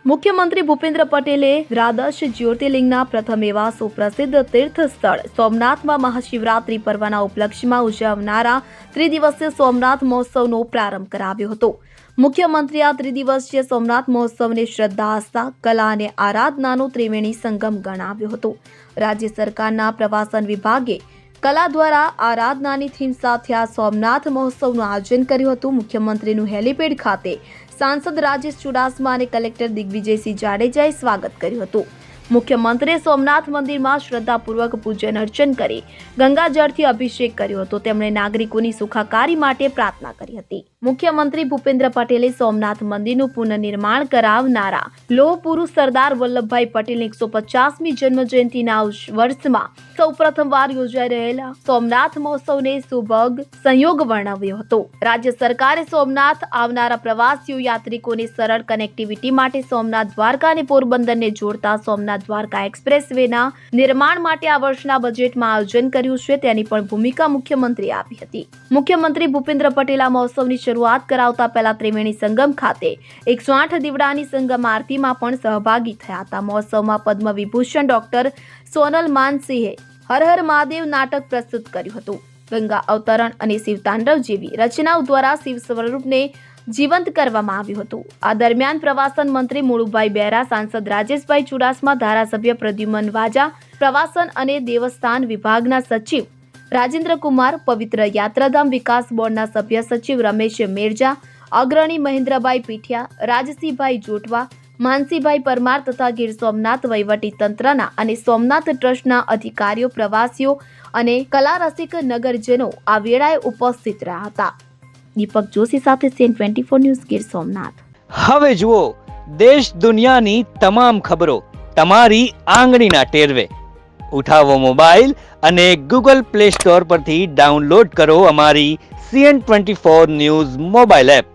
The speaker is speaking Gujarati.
મુખ્યમંત્રી ભૂપેન્દ્ર પટેલે દ્વાદશ જ્યોતિર્લિંગના પ્રથમ એવા સુપ્રસિદ્ધ તીર્થ સ્થળ સોમનાથમાં મહાશિવરાત્રી પર્વના ઉપલક્ષ્યમાં ઉજવનારા ત્રિદિવસીય સોમનાથ મહોત્સવનો પ્રારંભ કરાવ્યો હતો। મુખ્યમંત્રી આ ત્રિદિવસીય સોમનાથ મહોત્સવને શ્રદ્ધા, આસ્થા, કલા અને આરાધનાનો ત્રિવેણી સંગમ ગણાવ્યો હતો। રાજ્ય સરકારના પ્રવાસન વિભાગે કલા દ્વારા આરાધનાની થીમ સાથે આ સોમનાથ મહોત્સવનું આયોજન કર્યું હતું। મુખ્યમંત્રીનું હેલીપેડ ખાતે सांसद राजेश चुडासमा અને कलेक्टर दिग्विजयसिंह जाडेजाए स्वागत કર્યું હતું। મુખ્યમંત્રીએ સોમનાથ મંદિરમાં શ્રદ્ધાપૂર્વક પૂજન અર્ચન કરી ગંગાજળથી અભિષેક કર્યો હતો। તેમણે નાગરિકોની સુખાકારી માટે પ્રાર્થના કરી હતી। મુખ્યમંત્રી ભૂપેન્દ્ર પટેલે સોમનાથ મંદિરનું પુનઃનિર્માણ કરાવનારા લોહ પુરુષ સરદાર વલ્લભભાઈ પટેલની 150મી જન્મજયંતિના વર્ષમાં સૌપ્રથમવાર યોજાઈ રહેલા સોમનાથ મહોત્સવને સુભગ સંયોગ વર્ણવ્યો હતો। રાજ્ય સરકારે સોમનાથ આવનારા પ્રવાસીઓ યાત્રિકોને સરળ કનેક્ટિવિટી માટે સોમનાથ દ્વારકા અને પોરબંદરને જોડતા સોમનાથ દ્વારકા એક્સપ્રેસ વેના નિર્માણ માટે આ વર્ષના બજેટમાં આયોજન કર્યું છે, તેની પણ ભૂમિકા મુખ્યમંત્રીએ આપી હતી। મુખ્યમંત્રી ભૂપેન્દ્ર પટેલ આ મહોત્સવની શરૂઆત કરાવતા પહેલા ત્રિવેણી સંગમ ખાતે 108 દીવડાની સંગમ આરતીમાં પણ સહભાગી થયા હતા। મહોત્સવમાં પદ્મ વિભૂષણ ડોક્ટર સોનલ માનસિંહે હર હર મહાદેવ નાટક પ્રસ્તુત કર્યું હતું। ગંગા અવતરણ અને શિવતાંડવ જેવી રચનાઓ દ્વારા શિવ સ્વરૂપને જીવંત કરવામાં આવ્યું હતું। આ દરમિયાન પ્રવાસન મંત્રી મુળુભાઈ બેરા, સાંસદ રાજેશભાઈ ચુડાસમા, ધારાસભ્ય પ્રદ્યુમન વાજા, પ્રવાસન અને દેવસ્થાન વિભાગના સચિવ રાજેન્દ્ર કુમાર, પવિત્ર યાત્રાધામ વિકાસ બોર્ડના સભ્ય સચિવ રમેશ મેરજા, અગ્રણી મહેન્દ્રભાઈ પીઠિયા, રાજસિંહભાઈ જોટવા, માનસીભાઈ પરમાર તથા ગીર સોમનાથ વહીવટી તંત્રના અને સોમનાથ ટ્રસ્ટના અધિકારીઓ, પ્રવાસીઓ અને કલા રસિક નગરજનો આ વેળાએ ઉપસ્થિત રહ્યા હતા। દીપક જોશી સાથે CN24 ન્યૂઝ, ગીર સોમનાથ। હવે જુઓ દેશ દુનિયાની તમામ ખબરો તમારી આંગળીના ટેરવે। ઉઠાવો મોબાઈલ અને Google Play Store પરથી ડાઉનલોડ કરો અમારી CN24 ન્યૂઝ મોબાઈલ એપ।